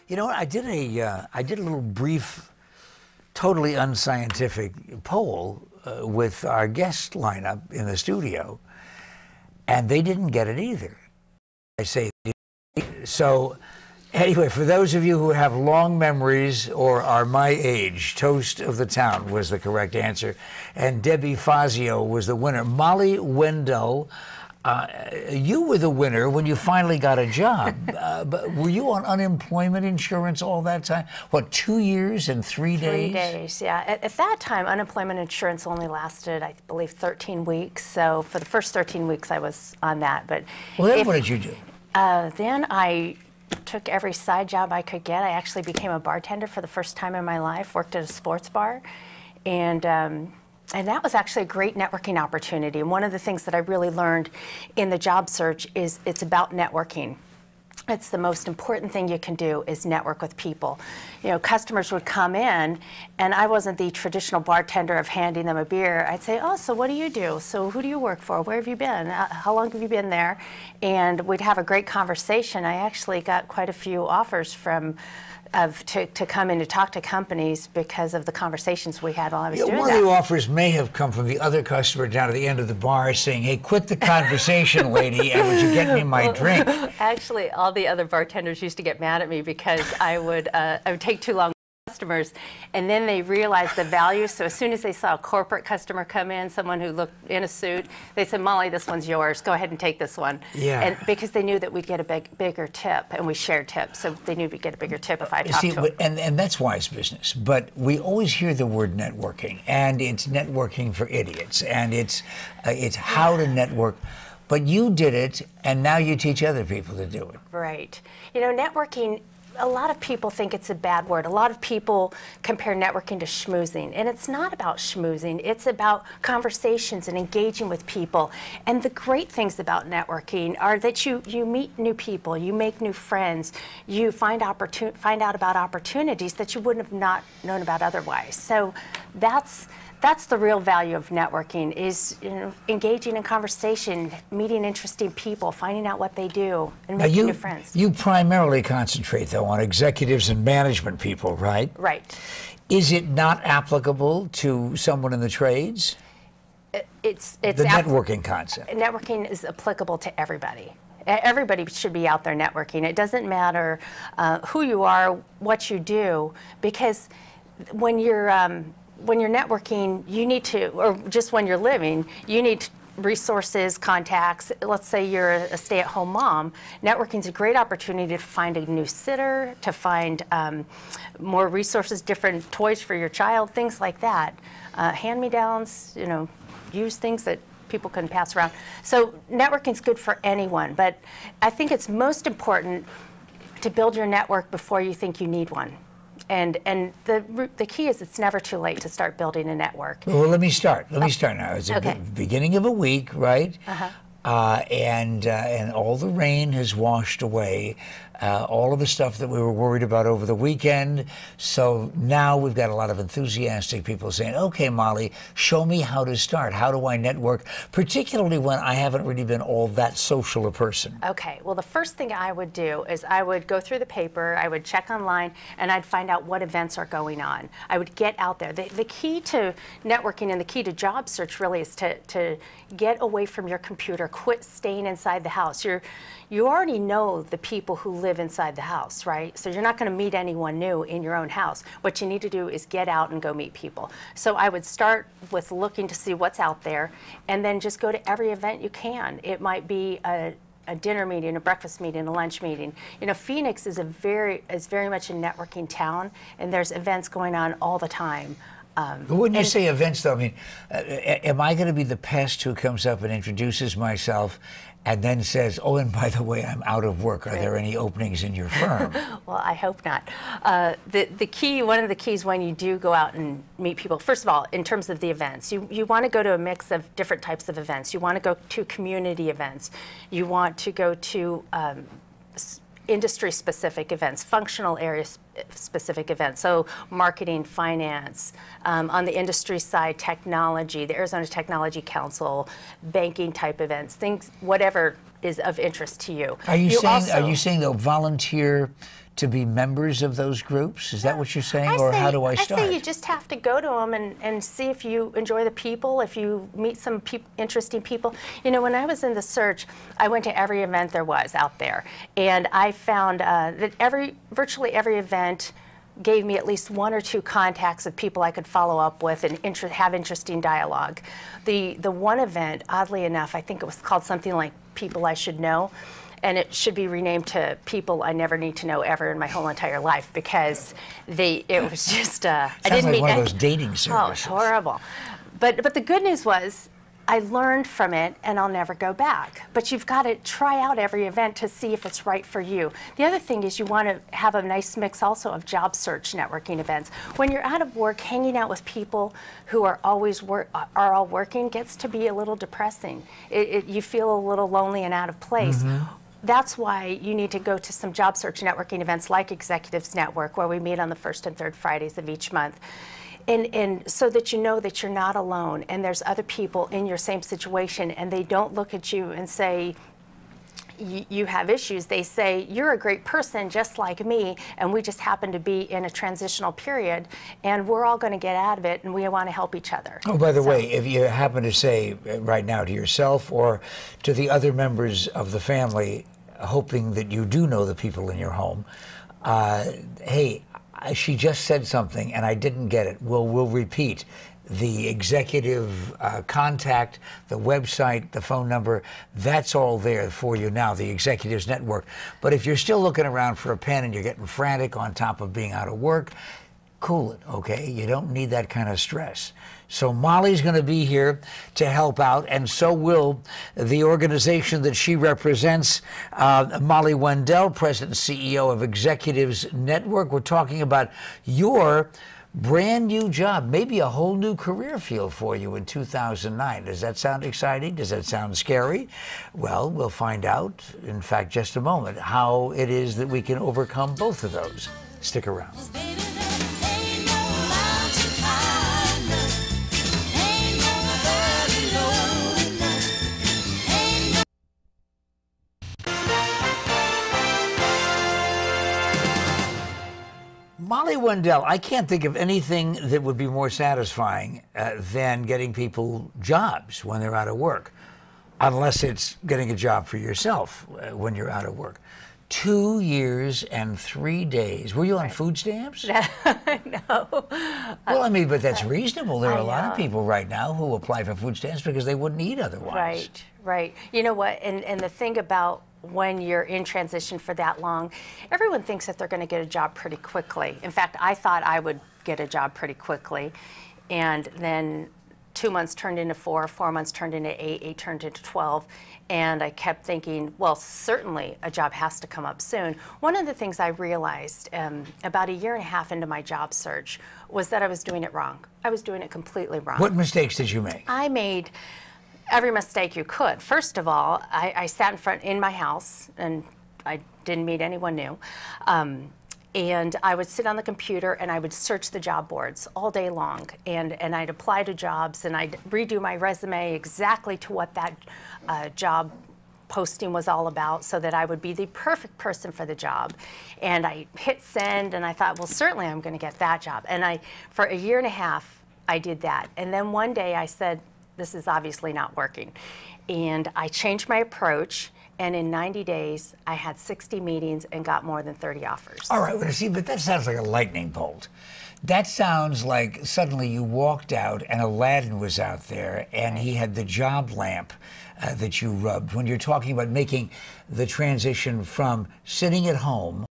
You know what? I did a little brief, totally unscientific poll with our guest lineup in the studio, and they didn't get it either. I say so. Anyway, for those of you who have long memories or are my age, Toast of the Town was the correct answer, and Debbie Fazio was the winner. Molly Wendell, you were the winner when you finally got a job. But were you on unemployment insurance all that time? What, 2 years and 3 days? 3 days, yeah. At that time, unemployment insurance only lasted, I believe, 13 weeks. So for the first 13 weeks, I was on that. But well, then what did you do? Then I took every side job I could get. I actually became a bartender for the first time in my life, worked at a sports bar, and that was actually a great networking opportunity. And one of the things that I really learned in the job search is it's about networking. It's the most important thing you can do is network with people. You know, customers would come in, and I wasn't the traditional bartender of handing them a beer. I'd say, oh, so what do you do? So who do you work for? Where have you been? How long have you been there? And we'd have a great conversation. I actually got quite a few offers to come in to talk to companies because of the conversations we had while I was doing that. One of the offers may have come from the other customer down at the end of the bar saying, hey, quit the conversation, lady, and would you get me my drink? Actually, all the other bartenders used to get mad at me because I would take too long with customers, and then they realized the value. So as soon as they saw a corporate customer come in, someone who looked in a suit, they said, Molly, this one's yours. Go ahead and take this one. Yeah. And because they knew that we'd get a bigger tip, and we shared tips, so they knew we'd get a bigger tip if I talked to them. And that's wise business. But we always hear the word networking, and it's networking for idiots, and it's how to network. But you did it, and now you teach other people to do it. Right. You know, networking, a lot of people think it's a bad word. A lot of people compare networking to schmoozing, and it's not about schmoozing. It's about conversations and engaging with people. And the great things about networking are that you meet new people, you make new friends, you find out about opportunities that you wouldn't have not known about otherwise. So that's the real value of networking, is, you know, engaging in conversation, meeting interesting people, finding out what they do, and making new friends. You primarily concentrate, though, on executives and management people, right? Right. Is it not applicable to someone in the trades? It's the networking concept. Networking is applicable to everybody. Everybody should be out there networking. It doesn't matter who you are, what you do, because when you're networking, you need to, or just when you're living, you need resources, contacts. Let's say you're a stay-at-home mom. Networking is a great opportunity to find a new sitter, to find more resources, different toys for your child, things like that. Hand-me-downs, you know, use things that people can pass around. So networking is good for anyone, but I think it's most important to build your network before you think you need one. And the key is it's never too late to start building a network. Well, let me start. Let me start now. It's the beginning of a week, right? And all the rain has washed away all of the stuff that we were worried about over the weekend. So now we've got a lot of enthusiastic people saying, okay, Molly, show me how to start. How do I network? Particularly when I haven't really been all that social a person. Okay, well, the first thing I would do is I would go through the paper, I would check online, and I'd find out what events are going on. I would get out there. The key to networking and the key to job search really is to get away from your computer, quit staying inside the house. You already know the people who live inside the house, right? So you're not going to meet anyone new in your own house. What you need to do is get out and go meet people. So I would start with looking to see what's out there, and then just go to every event you can. It might be a dinner meeting, a breakfast meeting, a lunch meeting. You know, Phoenix is very much a networking town, and there's events going on all the time. But when you say events, though, I mean, am I going to be the pest who comes up and introduces myself and then says, oh, and by the way, I'm out of work. Are there any openings in your firm? Well, I hope not. The key, one of the keys when you do go out and meet people, first of all, in terms of the events, you want to go to a mix of different types of events. You want to go to community events. You want to go to industry-specific events, functional area specific events. So marketing, finance, on the industry side, technology, the Arizona Technology Council, banking type events, things, whatever is of interest to you. Are you saying they'll volunteer to be members of those groups? Is that what you're saying, or how do I start? I say you just have to go to them and see if you enjoy the people, if you meet some interesting people. You know, when I was in the search, I went to every event there was out there, and I found that virtually every event gave me at least 1 or 2 contacts of people I could follow up with and have interesting dialogue. The one event, oddly enough, I think it was called something like People I Should Know, and it should be renamed to People I Never Need to Know Ever in My Whole Entire Life, because it was just I didn't meet one of those dating services. Oh, it's horrible. But the good news was I learned from it, and I'll never go back. But you've got to try out every event to see if it's right for you. The other thing is you want to have a nice mix also of job search networking events. When you're out of work, hanging out with people who are always all working gets to be a little depressing. You feel a little lonely and out of place. That's why you need to go to some job search networking events like Executives Network, where we meet on the 1st and 3rd Fridays of each month. And so that you know that you're not alone, and there's other people in your same situation, and they don't look at you and say, you have issues. They say, you're a great person just like me, and we just happen to be in a transitional period, and we're all going to get out of it, and we want to help each other. Oh, by the way, if you happen to say right now to yourself or to the other members of the family, hoping that you do know the people in your home, hey, she just said something and I didn't get it. We'll repeat. The executive contact, the website, the phone number, that's all there for you now, the Executives Network. But if you're still looking around for a pen and you're getting frantic on top of being out of work, cool it, okay? You don't need that kind of stress. So Molly's going to be here to help out, and so will the organization that she represents, Molly Wendell, President and CEO of Executives Network. We're talking about your brand new job, maybe a whole new career field for you in 2009. Does that sound exciting? Does that sound scary? Well, we'll find out, in fact, just a moment, how it is that we can overcome both of those. Stick around. Molly Wendell, I can't think of anything that would be more satisfying than getting people jobs when they're out of work, unless it's getting a job for yourself when you're out of work. 2 years and 3 days. Were you on food stamps? No. Well, I mean, but that's reasonable. There are a lot of people right now who apply for food stamps because they wouldn't eat otherwise. Right, right. You know what, and the thing about when you're in transition for that long, everyone thinks that they're going to get a job pretty quickly. In fact, I thought I would get a job pretty quickly, and then 2 months turned into 4, 4 months turned into 8, 8 turned into 12, and I kept thinking, well, certainly a job has to come up soon. One of the things I realized about 1.5 years into my job search was that I was doing it wrong. I was doing it completely wrong. What mistakes did you make? I made every mistake you could. First of all, I sat in my house, and I didn't meet anyone new. And I would sit on the computer and I would search the job boards all day long, and I'd apply to jobs, and I'd redo my resume exactly to what that job posting was all about, so that I would be the perfect person for the job. And I hit send, and I thought, well, certainly I'm going to get that job. And for 1.5 years, I did that. And then one day I said, this is obviously not working. And I changed my approach, and in 90 days, I had 60 meetings and got more than 30 offers. All right, well, see, but that sounds like a lightning bolt. That sounds like suddenly you walked out and Aladdin was out there and he had the job lamp that you rubbed when you're talking about making the transition from sitting at home